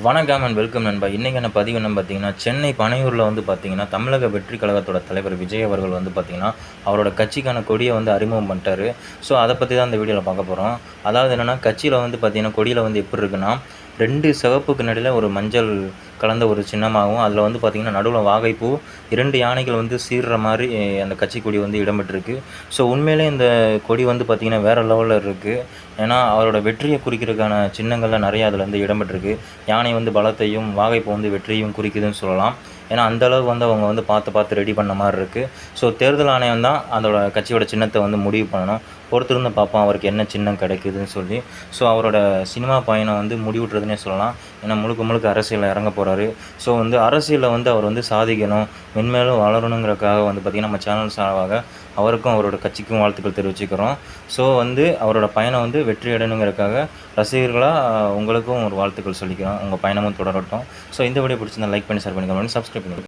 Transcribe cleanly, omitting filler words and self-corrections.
வணக்கம் and welcome நண்பா. இன்றைக்கான பதிவு என்னன்னு பார்த்தீங்கன்னா, சென்னை பனையூரில் வந்து பார்த்தீங்கன்னா, தமிழக வெற்றி கழகத்தோட தலைவர் விஜய் அவர்கள் வந்து பார்த்தீங்கன்னா, அவரோட கட்சிக்கான கொடியை வந்து அறிமுகம் பண்ணிட்டாரு. ஸோ அதை பற்றி தான் இந்த வீடியோவில் பார்க்க போகிறோம். அதாவது என்னென்னா, கட்சியில் வந்து பார்த்தீங்கன்னா, கொடியில் வந்து எப்படி இருக்குன்னா, 2 சிவப்புக்கு நடுவில் ஒரு மஞ்சள் கலந்த ஒரு சின்னமாகவும், அதில் வந்து பார்த்திங்கன்னா நடுவில் வாகைப்பூ, 2 யானைகள் வந்து சீர்ற மாதிரி அந்த கட்சி கொடி வந்து இடம்பெற்றிருக்கு. ஸோ உண்மையிலே இந்த கொடி வந்து பார்த்திங்கன்னா வேறு லெவலில் இருக்குது. ஏன்னா அவரோட வெற்றியை குறிக்கிறதுக்கான சின்னங்கள்லாம் நிறையா அதில் வந்து இடம்பெற்றிருக்கு. யானை வந்து பலத்தையும், வாகைப்பூ வந்து வெற்றியும் குறிக்குதுன்னு சொல்லலாம். ஏன்னா அந்தளவு வந்து அவங்க வந்து பார்த்து ரெடி பண்ண மாதிரி இருக்குது. ஸோ தேர்தல் ஆணையம் தான் அதோட கட்சியோட சின்னத்தை வந்து முடிவு பண்ணணும். பொறுத்திருந்து பார்ப்போம் அவருக்கு என்ன சின்னம் கிடைக்குதுன்னு சொல்லி. ஸோ அவரோட சினிமா பயணம் வந்து முடிவுட்டுறதுனே சொல்லலாம். ஏன்னா முழுக்க அரசியலில் இறங்க போகிறாரு. ஸோ வந்து அரசியலில் வந்து அவர் வந்து சாதிக்கணும், மென்மேலும் வளரணுங்கிறதுக்காக வந்து பார்த்திங்கன்னா நம்ம சேனல் சார்பாக அவருக்கும் அவரோட கட்சிக்கும் வாழ்த்துக்கள் தெரிவிச்சுக்கிறோம். ஸோ வந்து அவரோட பயணம் வந்து வெற்றி அடையணுங்கிறதுக்காக ரசிகர்களாக உங்களுக்கும் ஒரு வாழ்த்துக்கள் சொல்லிக்கிறோம். உங்கள் பயணமும் தொடரட்டும். ஸோ இந்த வீடியோ பிடிச்சிருந்தா லைக் பண்ணி, ஷேர் பண்ணி, கமெண்ட் பண்ணி, சப்ஸ்கிரைப் பண்ணுங்கள்.